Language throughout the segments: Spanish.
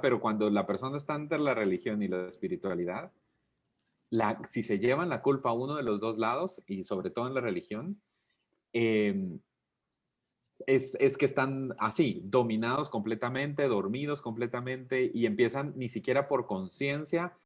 Pero cuando la persona está entre la religión y la espiritualidad, si se llevan la culpa a uno de los dos lados, y sobre todo en la religión, eh, es que están así, dominados completamente, dormidos completamente, y empiezan ni siquiera por conciencia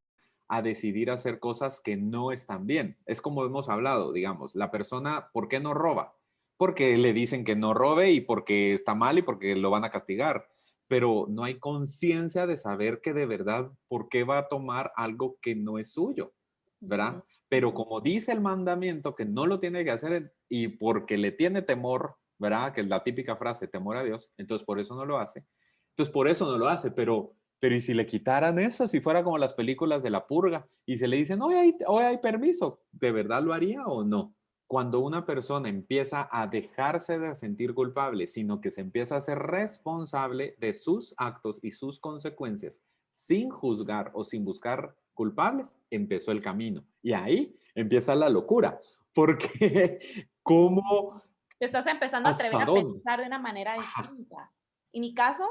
a decidir hacer cosas que no están bien. Es como hemos hablado, digamos, la persona, ¿por qué no roba? Porque le dicen que no robe y porque está mal y porque lo van a castigar. Pero no hay conciencia de saber que de verdad, ¿por qué va a tomar algo que no es suyo? ¿Verdad? Pero como dice el mandamiento que no lo tiene que hacer y porque le tiene temor, ¿verdad? Que es la típica frase, temor a Dios, entonces por eso no lo hace. Entonces por eso no lo hace, pero ¿y si le quitaran eso? Si fuera como las películas de la purga y se le dicen, hoy hay permiso, ¿de verdad lo haría o no? Cuando una persona empieza a dejarse de sentir culpable, sino que se empieza a ser responsable de sus actos y sus consecuencias, sin juzgar o sin buscar culpables, empezó el camino. Y ahí empieza la locura, porque ¿cómo? Te estás empezando a atrever ¿Hasta a dónde? pensar de una manera Ajá. distinta. En mi caso,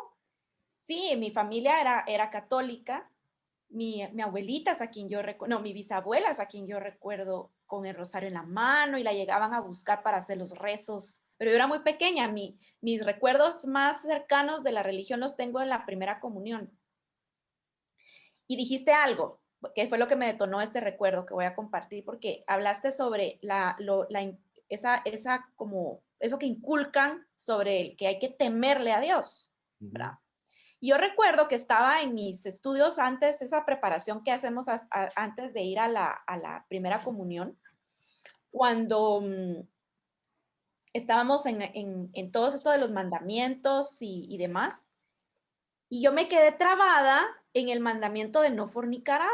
sí, mi familia era católica. Mi abuelita es a quien yo recuerdo, no, mi bisabuela es a quien yo recuerdo con el rosario en la mano y la llegaban a buscar para hacer los rezos. Pero yo era muy pequeña, mis recuerdos más cercanos de la religión los tengo en la primera comunión. Y dijiste algo, que fue lo que me detonó este recuerdo que voy a compartir, porque hablaste sobre esa como, eso que inculcan sobre el que hay que temerle a Dios, ¿verdad? Ujú. Y yo recuerdo que estaba en mis estudios antes, esa preparación que hacemos antes de ir a la primera comunión, cuando estábamos en todo esto de los mandamientos y demás, y yo me quedé trabada en el mandamiento de no fornicarás.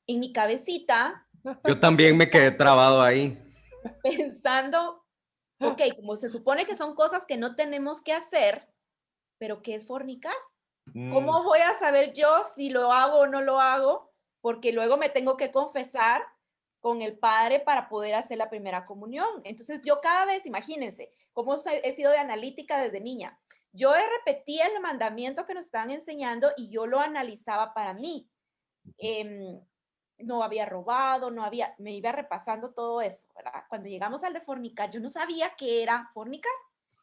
En mi cabecita, Yo también me quedé trabado ahí. pensando, ok, como se supone que son cosas que no tenemos que hacer, pero ¿qué es fornicar? Mm, ¿Cómo voy a saber yo si lo hago o no lo hago? Porque luego me tengo que confesar con el Padre para poder hacer la primera comunión. Entonces yo cada vez, imagínense, cómo he sido de analítica desde niña. Yo repetía el mandamiento que nos estaban enseñando y yo lo analizaba para mí. Eh, no había robado, no había, me iba repasando todo eso, ¿verdad? Cuando llegamos al de fornicar, yo no sabía qué era fornicar.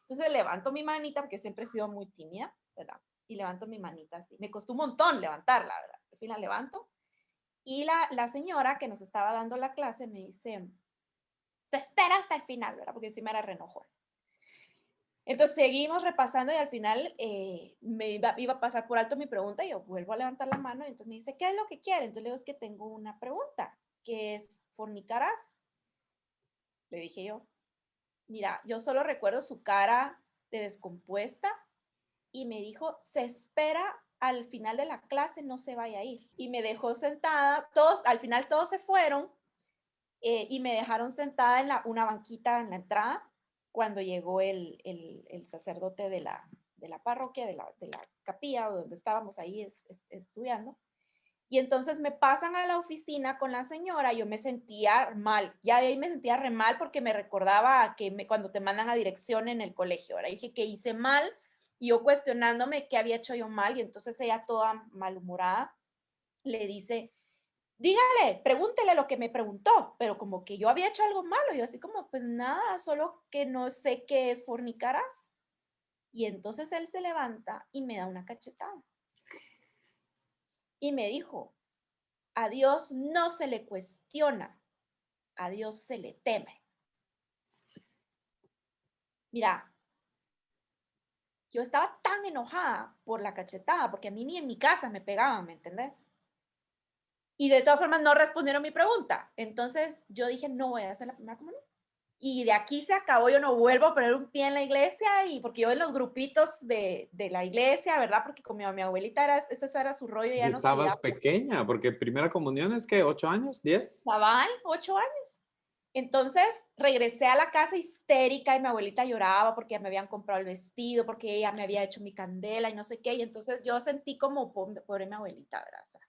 Entonces levanto mi manita, porque siempre he sido muy tímida, ¿verdad? Y levanto mi manita así. Me costó un montón levantarla, ¿verdad? Al fin la levanto. Y la señora que nos estaba dando la clase me dice, se espera hasta el final, ¿verdad? Porque encima era renojo. Entonces seguimos repasando y al final iba a pasar por alto mi pregunta y yo vuelvo a levantar la mano y entonces me dice, ¿qué es lo que quiere? Entonces le digo, es que tengo una pregunta, ¿qué es fornicarás? Le dije yo, mira, yo solo recuerdo su cara de descompuesta y me dijo, se espera al final de la clase, no se vaya a ir. Y me dejó sentada, todos, al final todos se fueron y me dejaron sentada en una banquita en la entrada cuando llegó el sacerdote de la parroquia, de la capilla donde estábamos ahí estudiando. Y entonces me pasan a la oficina con la señora, yo me sentía mal, ya de ahí me sentía re mal porque me recordaba que cuando te mandan a dirección en el colegio, ahora dije que hice mal y yo cuestionándome qué había hecho yo mal y entonces ella toda malhumorada le dice, dígale, pregúntele lo que me preguntó, pero como que yo había hecho algo malo, yo así como, pues nada, solo que no sé qué es fornicarás. Y entonces él se levanta y me da una cachetada y me dijo, a Dios no se le cuestiona, a Dios se le teme. Mira, yo estaba tan enojada por la cachetada, porque a mí ni en mi casa me pegaban, ¿me entendés? Y de todas formas no respondieron mi pregunta. Entonces yo dije, no voy a hacer la primera comunión. Y de aquí se acabó, yo no vuelvo a poner un pie en la iglesia, y porque yo en los grupitos de la iglesia, ¿verdad? Porque con mi abuelita ese era su rollo, y ya no estabas salía. pequeña, porque primera comunión es que 8 años, 10. Cabal, 8 años. Entonces regresé a la casa histérica y mi abuelita lloraba porque ya me habían comprado el vestido, porque ella me había hecho mi candela y no sé qué. Y entonces yo sentí como pobre mi abuelita, ¿verdad? O sea,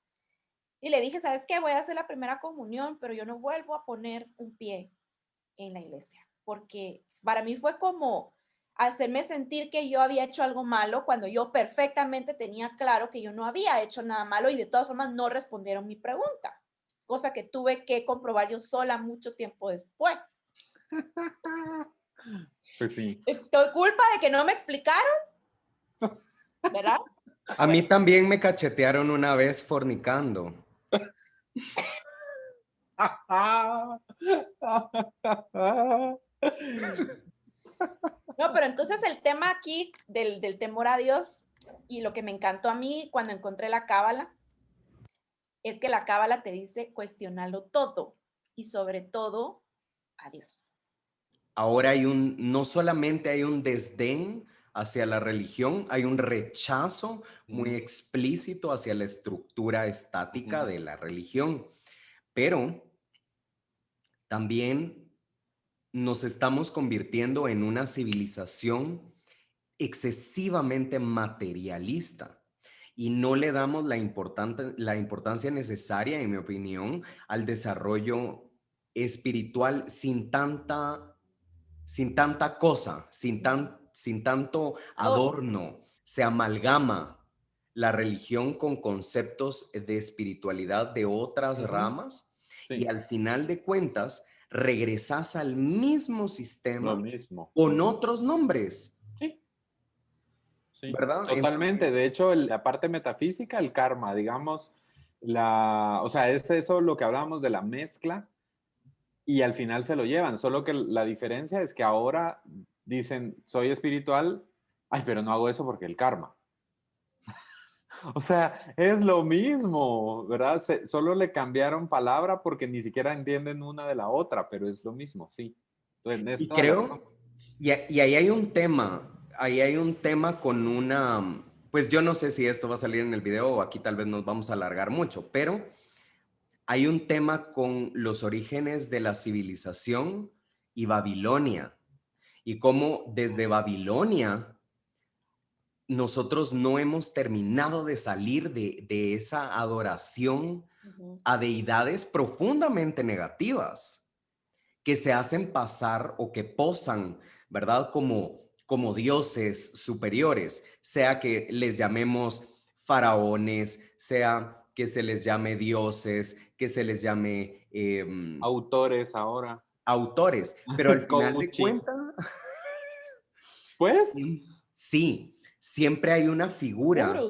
y le dije, ¿sabes qué? Voy a hacer la primera comunión, pero yo no vuelvo a poner un pie en la iglesia, porque para mí fue como hacerme sentir que yo había hecho algo malo cuando yo perfectamente tenía claro que yo no había hecho nada malo y de todas formas no respondieron mi pregunta, cosa que tuve que comprobar yo sola mucho tiempo después. Pues sí. ¿Estoy culpa de que no me explicaron? ¿Verdad? A mí también me cachetearon una vez fornicando. No, pero entonces el tema aquí del temor a Dios y lo que me encantó a mí cuando encontré la cábala es que la cábala te dice cuestionarlo todo y sobre todo a Dios. Ahora no solamente hay un desdén hacia la religión, hay un rechazo muy explícito hacia la estructura estática de la religión, pero también nos estamos convirtiendo en una civilización excesivamente materialista y no le damos la importancia necesaria, en mi opinión, al desarrollo espiritual sin tanta cosa, sin tanto adorno. Se amalgama la religión con conceptos de espiritualidad de otras ramas y al final de cuentas regresas al mismo sistema Lo mismo. con otros nombres. Sí, ¿Verdad? totalmente. De hecho, la parte metafísica, el karma, digamos, o sea, es eso lo que hablábamos de la mezcla y al final se lo llevan. Solo que la diferencia es que ahora dicen, soy espiritual, ay, pero no hago eso porque el karma. O sea, es lo mismo, ¿verdad? Solo le cambiaron palabra porque ni siquiera entienden una de la otra, pero es lo mismo, sí. Entonces, Y creo, y ahí hay un tema con pues yo no sé si esto va a salir en el video o aquí tal vez nos vamos a alargar mucho, pero hay un tema con los orígenes de la civilización y Babilonia y cómo desde Babilonia nosotros no hemos terminado de salir de esa adoración a deidades profundamente negativas que se hacen pasar o que posan, ¿verdad? Como dioses superiores, sea que les llamemos faraones, sea que se les llame dioses, que se les llame autores ahora. Autores, pero al final de Coaching. cuentas, Pues, sí, siempre hay una figura,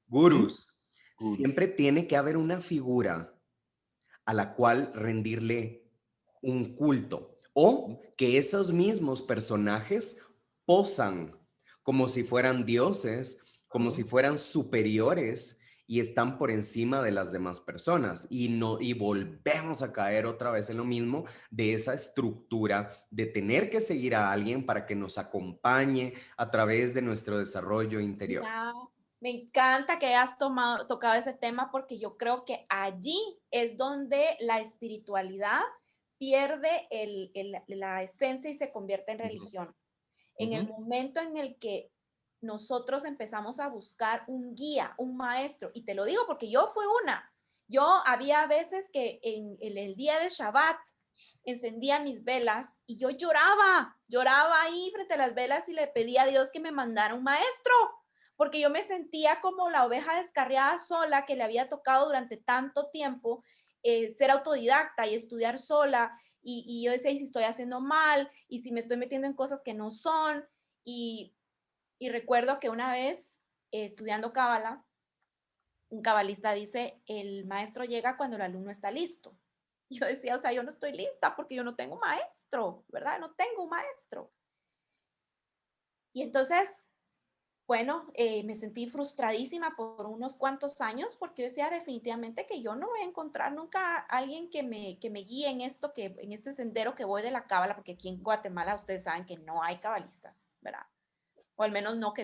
gurús, siempre tiene que haber una figura a la cual rendirle un culto o que esos mismos personajes posan como si fueran dioses, como si fueran superiores y están por encima de las demás personas y volvemos a caer otra vez en lo mismo de esa estructura de tener que seguir a alguien para que nos acompañe a través de nuestro desarrollo interior. Ya, me encanta que hayas tocado ese tema porque yo creo que allí es donde la espiritualidad pierde la esencia y se convierte en religión. En el momento en el que nosotros empezamos a buscar un guía, un maestro, y te lo digo porque yo fui una. Yo había veces que en el día de Shabbat encendía mis velas y yo lloraba ahí frente a las velas y le pedía a Dios que me mandara un maestro, porque yo me sentía como la oveja descarriada sola que le había tocado durante tanto tiempo ser autodidacta y estudiar sola. Y yo decía, ¿y si estoy haciendo mal? ¿Y si me estoy metiendo en cosas que no son? Y recuerdo que una vez, estudiando cábala, un cabalista dice, el maestro llega cuando el alumno está listo. Yo decía, o sea, yo no estoy lista porque yo no tengo maestro, ¿verdad? No tengo un maestro. Y entonces, bueno, me sentí frustradísima por unos cuantos años porque decía definitivamente que yo no voy a encontrar nunca a alguien que me guíe en esto, en este sendero que voy de la cábala, porque aquí en Guatemala ustedes saben que no hay cabalistas, ¿verdad? O al menos no que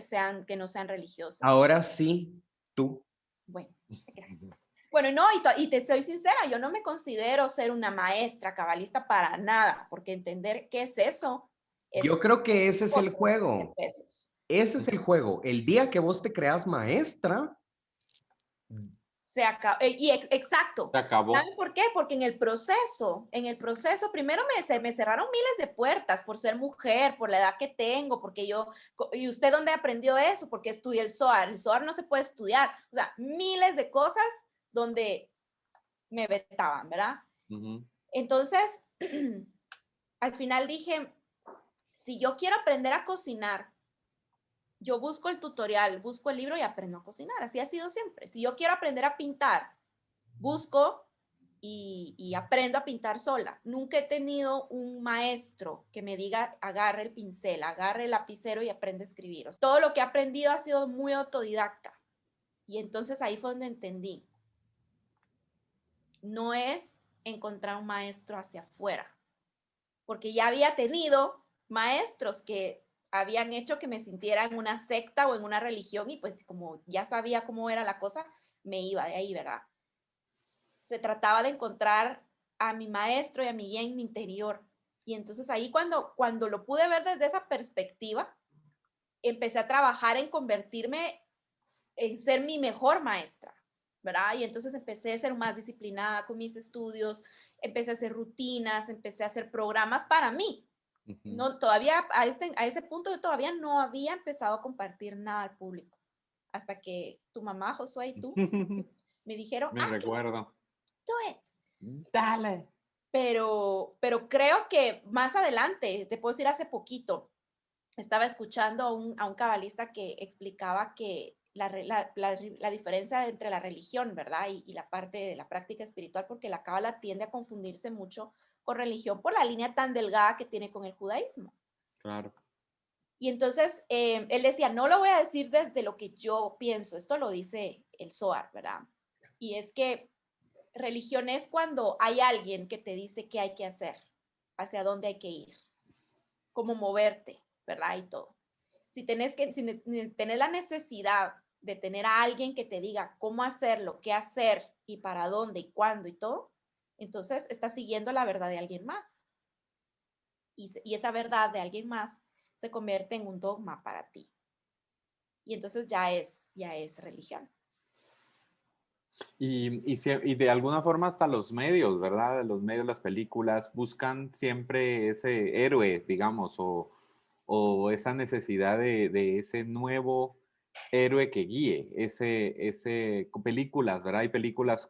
no sean religiosos. Ahora sí, tú. Bueno, gracias. Bueno, no, y te soy sincera, yo no me considero ser una maestra cabalista para nada, porque entender qué es eso. Yo creo que ese es el juego. Pesos. Ese es el juego. El día que vos te creas maestra, Se acabó, exacto. Se acabó. ¿Saben por qué? Porque en el proceso, primero me cerraron miles de puertas por ser mujer, por la edad que tengo, porque yo, ¿y usted dónde aprendió eso? Porque estudié el SOAR. El SOAR no se puede estudiar. O sea, miles de cosas donde me vetaban, ¿verdad? Entonces, al final dije, si yo quiero aprender a cocinar, yo busco el tutorial, busco el libro y aprendo a cocinar. Así ha sido siempre. Si yo quiero aprender a pintar, busco y aprendo a pintar sola. Nunca he tenido un maestro que me diga, agarre el pincel, agarre el lapicero y aprende a escribir. O sea, todo lo que he aprendido ha sido muy autodidacta. Y entonces ahí fue donde entendí. No es encontrar un maestro hacia afuera, porque ya había tenido maestros que habían hecho que me sintiera en una secta o en una religión y pues como ya sabía cómo era la cosa, me iba de ahí, ¿verdad? Se trataba de encontrar a mi maestro y a mi guía en mi interior. Y entonces ahí cuando lo pude ver desde esa perspectiva, empecé a trabajar en convertirme en ser mi mejor maestra, ¿verdad? Y entonces empecé a ser más disciplinada con mis estudios, empecé a hacer rutinas, empecé a hacer programas para mí. No, todavía a ese punto yo todavía no había empezado a compartir nada al público. Hasta que tu mamá, Josué, y tú me dijeron, Me recuerdo. do it. Dale. Pero creo que más adelante, te puedo decir hace poquito, estaba escuchando a un cabalista que explicaba que la diferencia entre la religión, ¿verdad? Y la parte de la práctica espiritual, porque la cábala tiende a confundirse mucho con religión por la línea tan delgada que tiene con el judaísmo. Claro. Y entonces él decía, no lo voy a decir desde lo que yo pienso, esto lo dice el Zohar, ¿verdad? Y es que religión es cuando hay alguien que te dice qué hay que hacer, hacia dónde hay que ir, cómo moverte, ¿verdad? Y todo. Si tenés la necesidad de tener a alguien que te diga cómo hacerlo, qué hacer y para dónde y cuándo y todo, entonces estás siguiendo la verdad de alguien más. Y esa verdad de alguien más se convierte en un dogma para ti. Y entonces ya es religión. Y de alguna forma hasta los medios, ¿verdad? Los medios, las películas, buscan siempre ese héroe, digamos, o esa necesidad de ese nuevo héroe que guíe, películas, ¿verdad? Hay películas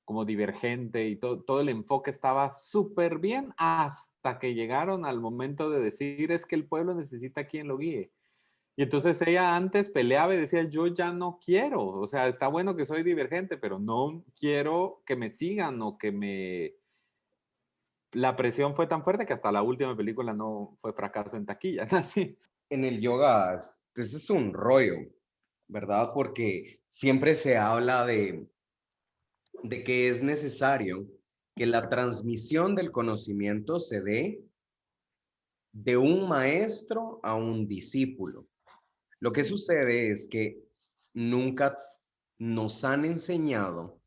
como Divergente y todo el enfoque estaba súper bien hasta que llegaron al momento de decir es que el pueblo necesita quien lo guíe. Y entonces ella antes peleaba y decía, yo ya no quiero, o sea, está bueno que soy divergente, pero no quiero que me sigan o que me... La presión fue tan fuerte que hasta la última película no fue fracaso en taquilla, así. En el yoga, ese es un rollo, ¿verdad? Porque siempre se habla de que es necesario que la transmisión del conocimiento se dé de un maestro a un discípulo. Lo que sucede es que nunca nos han enseñado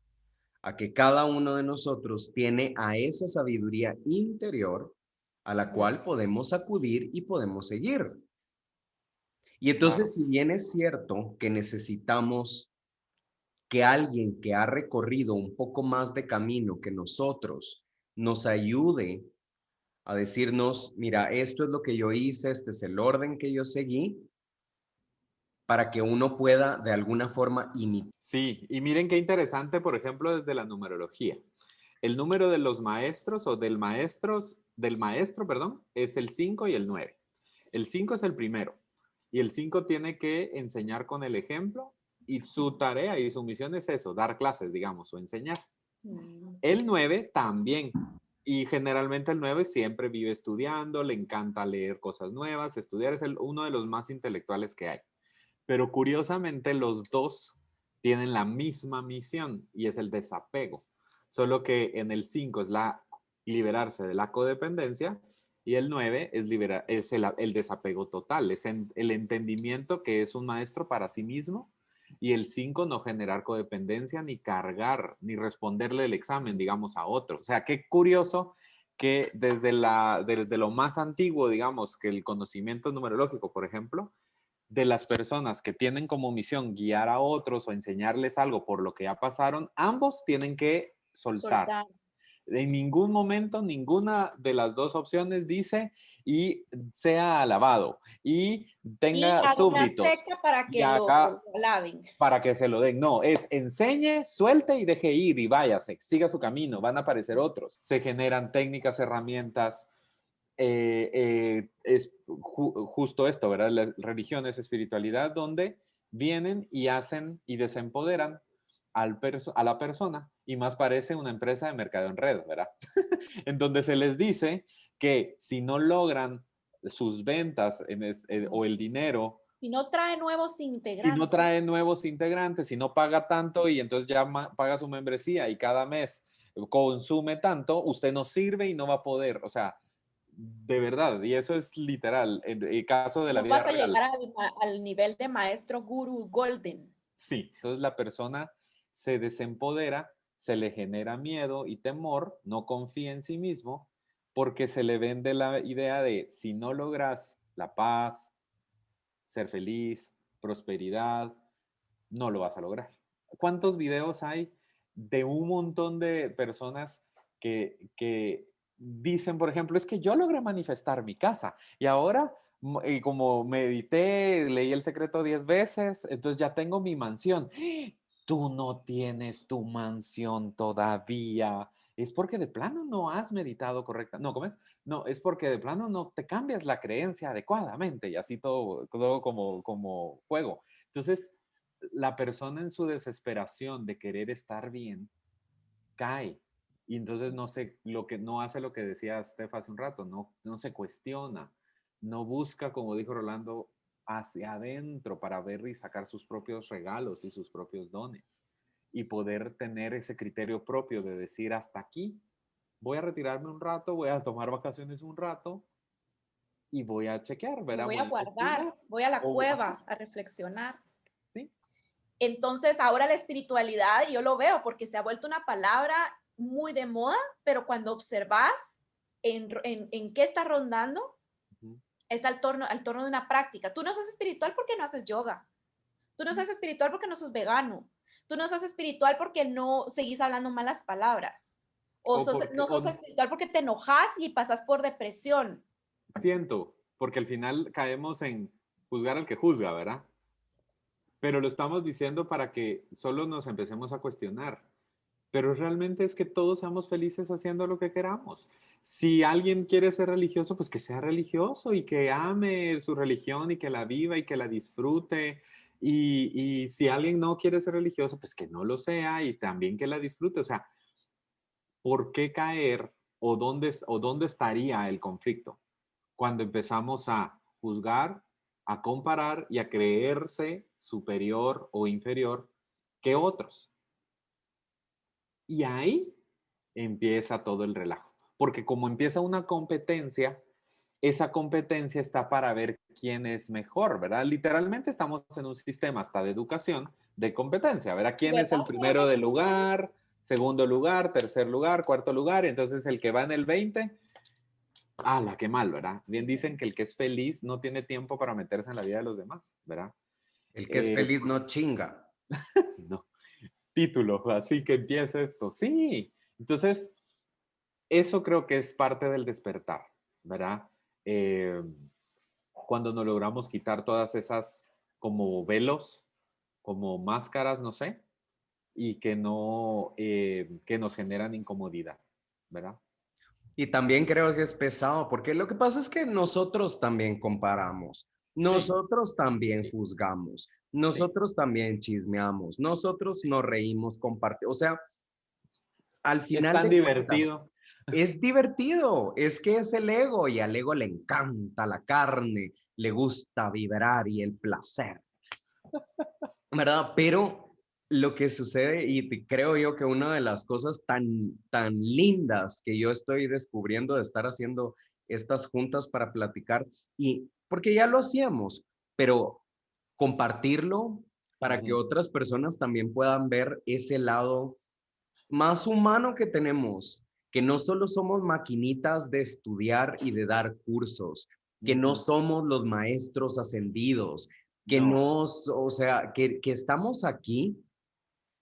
a que cada uno de nosotros tiene a esa sabiduría interior a la cual podemos acudir y podemos seguir. Y entonces, si bien es cierto que necesitamos que alguien que ha recorrido un poco más de camino que nosotros nos ayude a decirnos, mira, esto es lo que yo hice, este es el orden que yo seguí, para que uno pueda de alguna forma imitar. Sí, y miren qué interesante, por ejemplo, desde la numerología. El número de los maestros o del maestro, perdón, es el 5 y el 9. El 5 es el primero y el 5 tiene que enseñar con el ejemplo y su tarea y su misión es eso, dar clases, digamos, o enseñar. El 9 también. Y generalmente el 9 siempre vive estudiando, le encanta leer cosas nuevas, estudiar es uno de los más intelectuales que hay. Pero curiosamente los dos tienen la misma misión y es el desapego. Solo que en el 5 es liberarse de la codependencia y el 9 es el desapego total, es el entendimiento que es un maestro para sí mismo y el 5 no generar codependencia ni cargar ni responderle el examen, digamos, a otro. O sea, qué curioso que desde lo más antiguo, digamos, que el conocimiento numerológico, por ejemplo, de las personas que tienen como misión guiar a otros o enseñarles algo por lo que ya pasaron, ambos tienen que soltar. En ningún momento, ninguna de las dos opciones dice y sea alabado y tenga haga una súbditos secta para y que haga lo alaben. para que se lo den. No, es enseñe, suelte y deje ir y váyase, siga su camino, van a aparecer otros. Se generan técnicas, herramientas. Es justo esto, ¿verdad? La religión es espiritualidad donde vienen y hacen y desempoderan a la persona y más parece una empresa de mercado en red, ¿verdad? En donde se les dice que si no logran sus ventas o el dinero, si no trae nuevos integrantes, si no trae nuevos integrantes, si no paga tanto y entonces ya paga su membresía y cada mes consume tanto, usted no sirve y no va a poder, o sea, de verdad, y eso es literal, en el caso de la no vida vas a real. llegar al nivel de maestro guru golden. Sí, entonces la persona se desempodera, se le genera miedo y temor, no confía en sí mismo, porque se le vende la idea de si no logras la paz, ser feliz, prosperidad, no lo vas a lograr. ¿Cuántos videos hay de un montón de personas que dicen, por ejemplo, es que yo logré manifestar mi casa y ahora, y como medité, leí El Secreto 10 veces, entonces ya tengo mi mansión. Tú no tienes tu mansión todavía. Es porque de plano no has meditado correcta. No, ¿cómo es? No, es porque de plano no te cambias la creencia adecuadamente y así todo como juego. Entonces, la persona en su desesperación de querer estar bien cae y entonces no hace lo que decía Steph hace un rato, no se cuestiona, no busca, como dijo Rolando, hacia adentro para ver y sacar sus propios regalos y sus propios dones y poder tener ese criterio propio de decir hasta aquí, voy a retirarme un rato, voy a tomar vacaciones un rato y voy a chequear, Me ¿verdad? voy a Voy a guardar, investigar. voy a la cueva a reflexionar. Sí. Entonces, ahora la espiritualidad, yo lo veo porque se ha vuelto una palabra muy de moda, pero cuando observas en qué está rondando, es al torno de una práctica. Tú no sos espiritual porque no haces yoga. Tú no sos espiritual porque no sos vegano. Tú no sos espiritual porque no seguís hablando malas palabras. No sos espiritual porque te enojas y pasas por depresión. Siento, porque al final caemos en juzgar al que juzga, ¿verdad? Pero lo estamos diciendo para que solo nos empecemos a cuestionar. Pero realmente es que todos seamos felices haciendo lo que queramos. Si alguien quiere ser religioso, pues que sea religioso y que ame su religión y que la viva y que la disfrute. Y si alguien no quiere ser religioso, pues que no lo sea y también que la disfrute. O sea, ¿por qué caer o dónde estaría el conflicto? Cuando empezamos a juzgar, a comparar y a creerse superior o inferior que otros. Y ahí empieza todo el relajo. Porque como empieza una competencia, esa competencia está para ver quién es mejor, ¿verdad? Literalmente estamos en un sistema hasta de educación de competencia, ¿verdad? ¿Quién es el primero del lugar, segundo lugar, tercer lugar, cuarto lugar? Y entonces el que va en el 20, ¡ala, qué mal!, ¿verdad? Bien dicen que el que es feliz no tiene tiempo para meterse en la vida de los demás, ¿verdad? El que es feliz no chinga. No. Título, así que empieza esto. Sí, entonces eso creo que es parte del despertar, ¿verdad? Cuando nos logramos quitar todas esas como velos, como máscaras, no sé, y que no, que nos generan incomodidad, ¿verdad? Y también creo que es pesado, porque lo que pasa es que nosotros también comparamos, Sí, nosotros también juzgamos, sí. nosotros también chismeamos, nosotros nos reímos, compartimos. O sea, al Es final tan de cuentas, divertido. es divertido, es que es el ego y al ego le encanta la carne, le gusta vibrar y el placer, ¿verdad? Pero lo que sucede, y creo yo que una de las cosas tan lindas que yo estoy descubriendo de estar haciendo estas juntas para platicar, y porque ya lo hacíamos, pero compartirlo para que otras personas también puedan ver ese lado más humano que tenemos, que no solo somos maquinitas de estudiar y de dar cursos, que no somos los maestros ascendidos, que No. o sea, que estamos aquí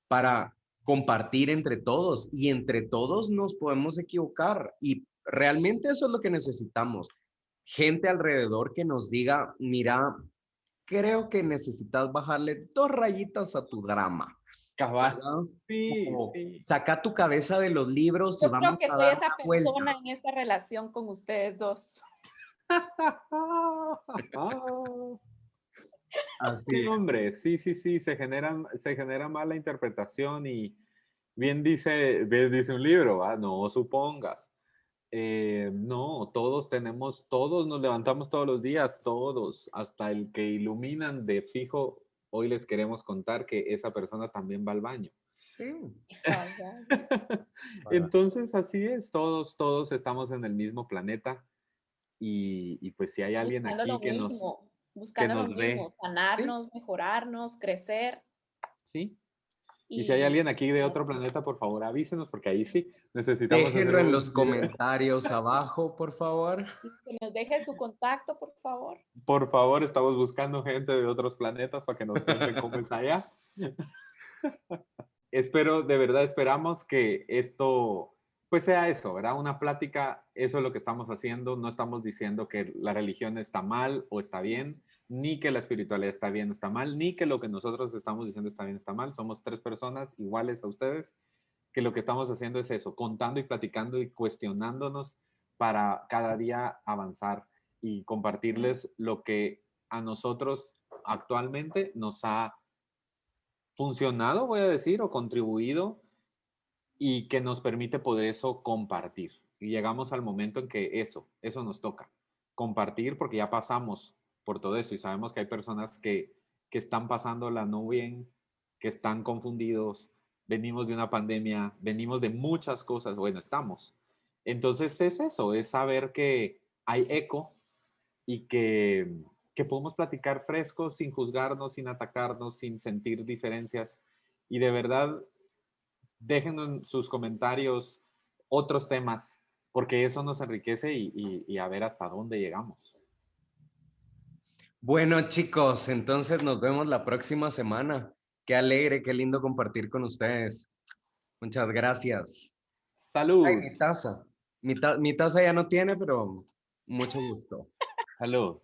para compartir entre todos y entre todos nos podemos equivocar y realmente eso es lo que necesitamos. Gente alrededor que nos diga, mira, creo que necesitas bajarle 2 rayitas a tu drama, Cabal. ¿verdad? Sí, O sí. saca tu cabeza de los libros y Yo creo vamos que a soy dar esa una vuelta. persona en esta relación con ustedes dos. Así Sí, es. hombre, sí, sí, sí, se genera mala interpretación y bien dice un libro, ¿va? No supongas. No, todos nos levantamos todos los días, todos, hasta el que iluminan de fijo, hoy les queremos contar que esa persona también va al baño. Sí, Cabal. para- Entonces, así es, todos estamos en el mismo planeta y pues si hay alguien aquí que Buscando lo nos ve, mismo, ¿sí? sanarnos, mejorarnos, crecer ¿Sí? Y si hay y alguien aquí de otro planeta, por favor avísenos, porque ahí sí necesitamos hacer Déjenlo en los un video. comentarios abajo, por favor. que nos deje su contacto, por favor. Por favor, estamos buscando gente de otros planetas para que nos cuenten cómo es allá. Espero, de verdad esperamos que esto, pues sea eso, ¿verdad? Una plática, eso es lo que estamos haciendo. No estamos diciendo que la religión está mal o está bien, ni que la espiritualidad está bien o está mal, ni que lo que nosotros estamos diciendo está bien o está mal. Somos 3 personas iguales a ustedes, que lo que estamos haciendo es eso, contando y platicando y cuestionándonos para cada día avanzar y compartirles lo que a nosotros actualmente nos ha funcionado, voy a decir, o contribuido y que nos permite poder eso compartir. Y llegamos al momento en que eso nos toca, compartir porque ya pasamos por todo eso y sabemos que hay personas que están pasándola no bien, que están confundidos, venimos de una pandemia, venimos de muchas cosas, bueno, estamos. Entonces es eso, es saber que hay eco y que podemos platicar frescos sin juzgarnos, sin atacarnos, sin sentir diferencias. Y de verdad, dejen en sus comentarios otros temas, porque eso nos enriquece y a ver hasta dónde llegamos. Bueno, chicos, entonces nos vemos la próxima semana. Qué alegre, qué lindo compartir con ustedes. Muchas gracias. Ay, Salud, mi taza. Mi taza ya no tiene, pero mucho gusto. salud.